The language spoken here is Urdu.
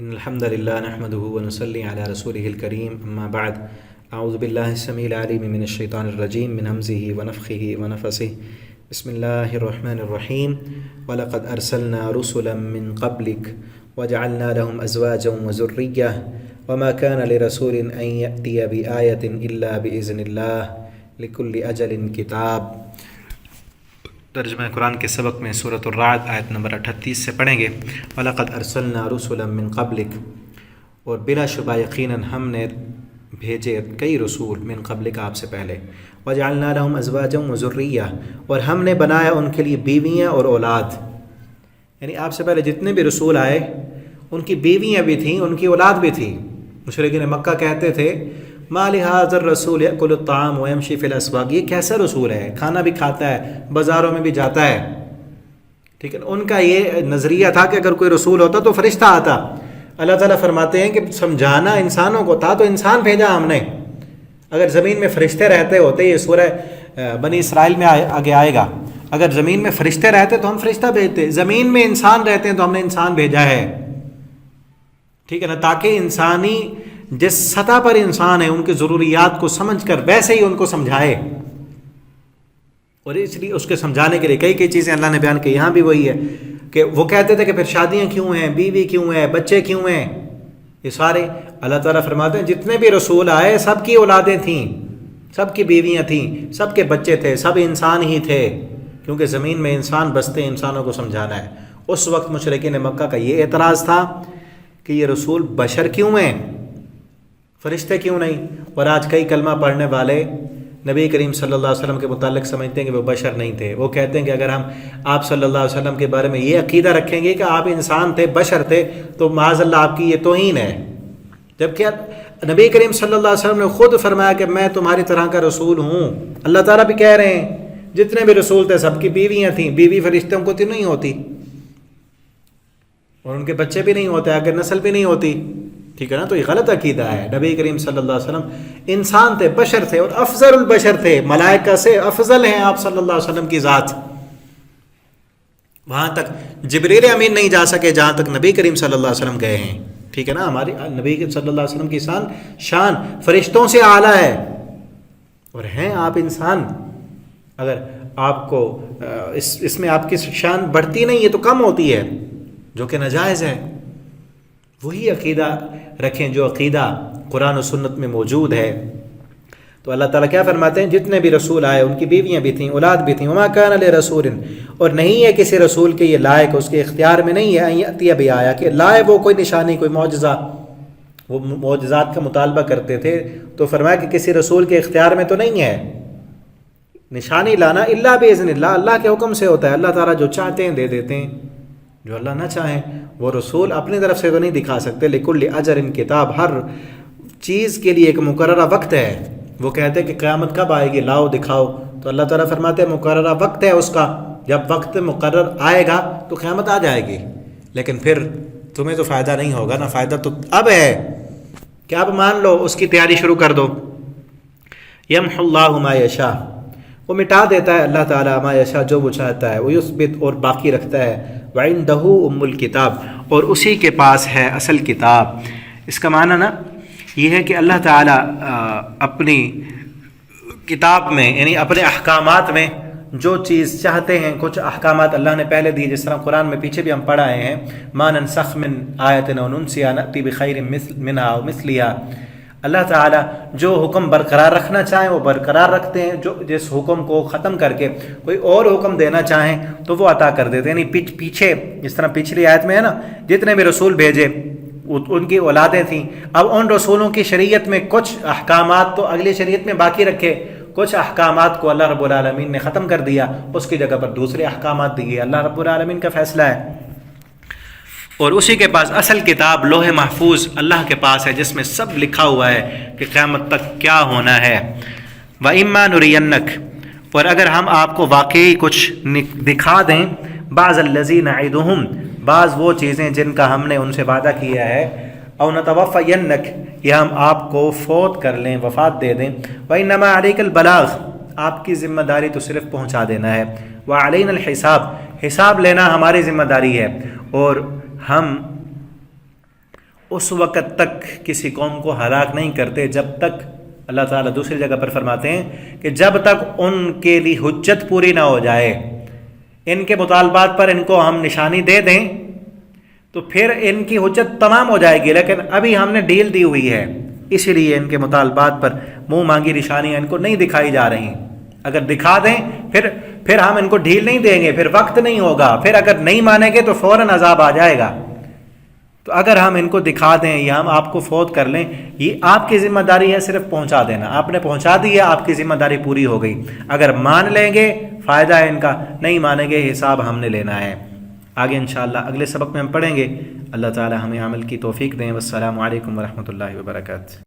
إن الحمد لله نحمده ونصلي على رسوله الكريم أما بعد أعوذ بالله السميع العليم من الشيطان الرجيم من همزه ونفخه ونفثه بسم الله الرحمن الرحيم ولقد أرسلنا رسلا من قبلك وجعلنا لهم أزواجا وذرية وما كان لرسول أن يأتي بآية إلا بإذن الله لكل أجل كتاب۔ ترجمہ قرآن کے سبق میں سورۃ الرعد آیت نمبر 38 سے پڑھیں گے۔ وَلَقَدْ أَرْسَلْنَا رُسُلًا مِّن قَبْلِكَ، اور بلا شبہ یقیناً ہم نے بھیجے کئی رسول من قبلک آپ سے پہلے۔ وَجَعَلْنَا لَهُمْ أَزْوَاجًا وَذُرِّيَّةً، اور ہم نے بنایا ان کے لیے بیویاں اور اولاد، یعنی آپ سے پہلے جتنے بھی رسول آئے ان کی بیویاں بھی تھیں، ان کی اولاد بھی تھی۔ مشرکین مکہ کہتے تھے ما لهذا الرسول يأكل الطعام ويمشي في الأسواق، یہ کیسا رسول ہے، کھانا بھی کھاتا ہے، بازاروں میں بھی جاتا ہے۔ ٹھیک ہے، ان کا یہ نظریہ تھا کہ اگر کوئی رسول ہوتا تو فرشتہ آتا۔ اللہ تعالیٰ فرماتے ہیں کہ سمجھانا انسانوں کو تھا تو انسان بھیجا ہم نے۔ اگر زمین میں فرشتے رہتے ہوتے، یہ سورہ بنی اسرائیل میں آگے آئے گا، اگر زمین میں فرشتے رہتے تو ہم فرشتہ بھیجتے، زمین میں انسان رہتے ہیں تو ہم نے انسان بھیجا ہے۔ ٹھیک ہے نا، تاکہ انسانی جس سطح پر انسان ہے ان کی ضروریات کو سمجھ کر ویسے ہی ان کو سمجھائے، اور اس لیے اس کے سمجھانے کے لیے کئی چیزیں اللہ نے بیان کی۔ یہاں بھی وہی ہے کہ وہ کہتے تھے کہ پھر شادیاں کیوں ہیں، بیوی کیوں ہیں، بچے کیوں ہیں، یہ سارے اللہ تعالیٰ فرماتے ہیں جتنے بھی رسول آئے سب کی اولادیں تھیں، سب کی بیویاں تھیں، سب کے بچے تھے، سب انسان ہی تھے، کیونکہ زمین میں انسان بستے ہیں، انسانوں کو سمجھانا ہے۔ اس وقت مشرکین مکہ کا یہ اعتراض تھا کہ یہ رسول بشر کیوں ہیں، فرشتے کیوں نہیں؟ اور آج کئی کلمہ پڑھنے والے نبی کریم صلی اللہ علیہ وسلم کے متعلق سمجھتے ہیں کہ وہ بشر نہیں تھے۔ وہ کہتے ہیں کہ اگر ہم آپ صلی اللہ علیہ وسلم کے بارے میں یہ عقیدہ رکھیں گے کہ آپ انسان تھے، بشر تھے، تو معاذ اللہ آپ کی یہ توہین ہے۔ جبکہ نبی کریم صلی اللہ علیہ وسلم نے خود فرمایا کہ میں تمہاری طرح کا رسول ہوں۔ اللہ تعالیٰ بھی کہہ رہے ہیں جتنے بھی رسول تھے سب کی بیویاں تھیں، بیوی فرشتوں کو تو نہیں ہوتی، اور ان کے بچے بھی نہیں ہوتے، آگے نسل بھی نہیں ہوتی۔ ٹھیک ہے نا، تو یہ غلط عقیدہ ہے۔ نبی کریم صلی اللہ علیہ وسلم انسان تھے، بشر تھے، اور افضل البشر تھے، ملائکہ سے افضل ہیں آپ صلی اللہ علیہ وسلم کی ذات۔ وہاں تک جبریل امین نہیں جا سکے جہاں تک نبی کریم صلی اللہ علیہ وسلم گئے ہیں۔ ٹھیک ہے نا، ہماری نبی صلی اللہ علیہ وسلم کی شان فرشتوں سے اعلیٰ ہے، اور ہیں آپ انسان۔ اگر آپ کو اس میں آپ کی شان بڑھتی نہیں ہے تو کم ہوتی ہے، جو کہ ناجائز ہے۔ وہی عقیدہ رکھیں جو عقیدہ قرآن و سنت میں موجود ہے۔ تو اللہ تعالیٰ کیا فرماتے ہیں، جتنے بھی رسول آئے ان کی بیویاں بھی تھیں، اولاد بھی تھیں۔ وما کان لرسول، اور نہیں ہے کسی رسول کے یہ لائق، اس کے اختیار میں نہیں ہے ان یأتی بآیہ، کہ لائے وہ کوئی نشانی، کوئی معجزہ۔ وہ معجزات کا مطالبہ کرتے تھے تو فرمایا کہ کسی رسول کے اختیار میں تو نہیں ہے نشانی لانا، الا باذن اللہ، اللہ کے حکم سے ہوتا ہے۔ اللہ تعالیٰ جو چاہتے ہیں دے دیتے ہیں، جو اللہ نہ چاہیں وہ رسول اپنی طرف سے تو نہیں دکھا سکتے۔ لکل اجر کتاب، ہر چیز کے لیے ایک مقررہ وقت ہے۔ وہ کہتے ہیں کہ قیامت کب آئے گی، لاؤ دکھاؤ، تو اللہ تعالیٰ فرماتے ہیں مقررہ وقت ہے اس کا، جب وقت مقرر آئے گا تو قیامت آ جائے گی، لیکن پھر تمہیں تو فائدہ نہیں ہوگا نا، فائدہ تو اب ہے کہ اب مان لو، اس کی تیاری شروع کر دو۔ یمحو اللہ ما یشاء، وہ مٹا دیتا ہے اللہ تعالیٰ ما یشاء، جو وہ چاہتا ہے، وہ یثبت، اور باقی رکھتا ہے، وعنده ام الکتاب، اور اسی کے پاس ہے اصل کتاب۔ اس کا معنی نا یہ ہے کہ اللہ تعالیٰ اپنی کتاب میں، یعنی اپنے احکامات میں جو چیز چاہتے ہیں، کچھ احکامات اللہ نے پہلے دی، جس طرح قرآن میں پیچھے بھی ہم پڑھ آئے ہیں، ما ننسخ من آیت او ننسیها نأتی بخیر منها او مثلها۔ اللہ تعالیٰ جو حکم برقرار رکھنا چاہیں وہ برقرار رکھتے ہیں، جو جس حکم کو ختم کر کے کوئی اور حکم دینا چاہیں تو وہ عطا کر دیتے ہیں۔ یعنی پیچھے جس طرح پچھلی آیت میں ہے نا، جتنے بھی رسول بھیجے ان کی اولادیں تھیں، اب ان رسولوں کی شریعت میں کچھ احکامات تو اگلی شریعت میں باقی رکھے، کچھ احکامات کو اللہ رب العالمین نے ختم کر دیا، اس کی جگہ پر دوسرے احکامات دیے۔ اللہ رب العالمین کا فیصلہ ہے، اور اسی کے پاس اصل کتاب لوح محفوظ اللہ کے پاس ہے، جس میں سب لکھا ہوا ہے کہ قیامت تک کیا ہونا ہے۔ وَإِمَّا نُرِيَنَّكَ، اور اگر ہم آپ کو واقعی کچھ دکھا دیں، بعض الَّذِي نَعِدُهُمْ، بعض وہ چیزیں جن کا ہم نے ان سے وعدہ کیا ہے، او نَتَوَفَّيَنَّكَ، یا ہم آپ کو فوت کر لیں، وفات دے دیں، وَإِنَّمَا عَلَيْكَ الْبَلَاغُ، آپ کی ذمہ داری تو صرف پہنچا دینا ہے، وَعَلَيْنَا الْحِسَابُ، حساب لینا ہماری ذمہ داری ہے، اور ہم اس وقت تک کسی قوم کو ہلاک نہیں کرتے جب تک، اللہ تعالیٰ دوسری جگہ پر فرماتے ہیں کہ جب تک ان کے لیے حجت پوری نہ ہو جائے، ان کے مطالبات پر ان کو ہم نشانی دے دیں تو پھر ان کی حجت تمام ہو جائے گی، لیکن ابھی ہم نے ڈیل دی ہوئی ہے، اسی لیے ان کے مطالبات پر منہ مانگی نشانیاں ان کو نہیں دکھائی جا رہی۔ اگر دکھا دیں پھر ہم ان کو ڈھیل نہیں دیں گے، پھر وقت نہیں ہوگا، پھر اگر نہیں مانیں گے تو فوراً عذاب آ جائے گا۔ تو اگر ہم ان کو دکھا دیں یا ہم آپ کو فوت کر لیں، یہ آپ کی ذمہ داری ہے صرف پہنچا دینا، آپ نے پہنچا دی ہے، آپ کی ذمہ داری پوری ہو گئی۔ اگر مان لیں گے فائدہ ہے ان کا، نہیں مانیں گے حساب ہم نے لینا ہے۔ آگے انشاءاللہ اگلے سبق میں ہم پڑھیں گے۔ اللہ تعالی ہمیں عمل کی توفیق دیں۔ والسلام علیکم ورحمۃ اللہ وبرکاتہ۔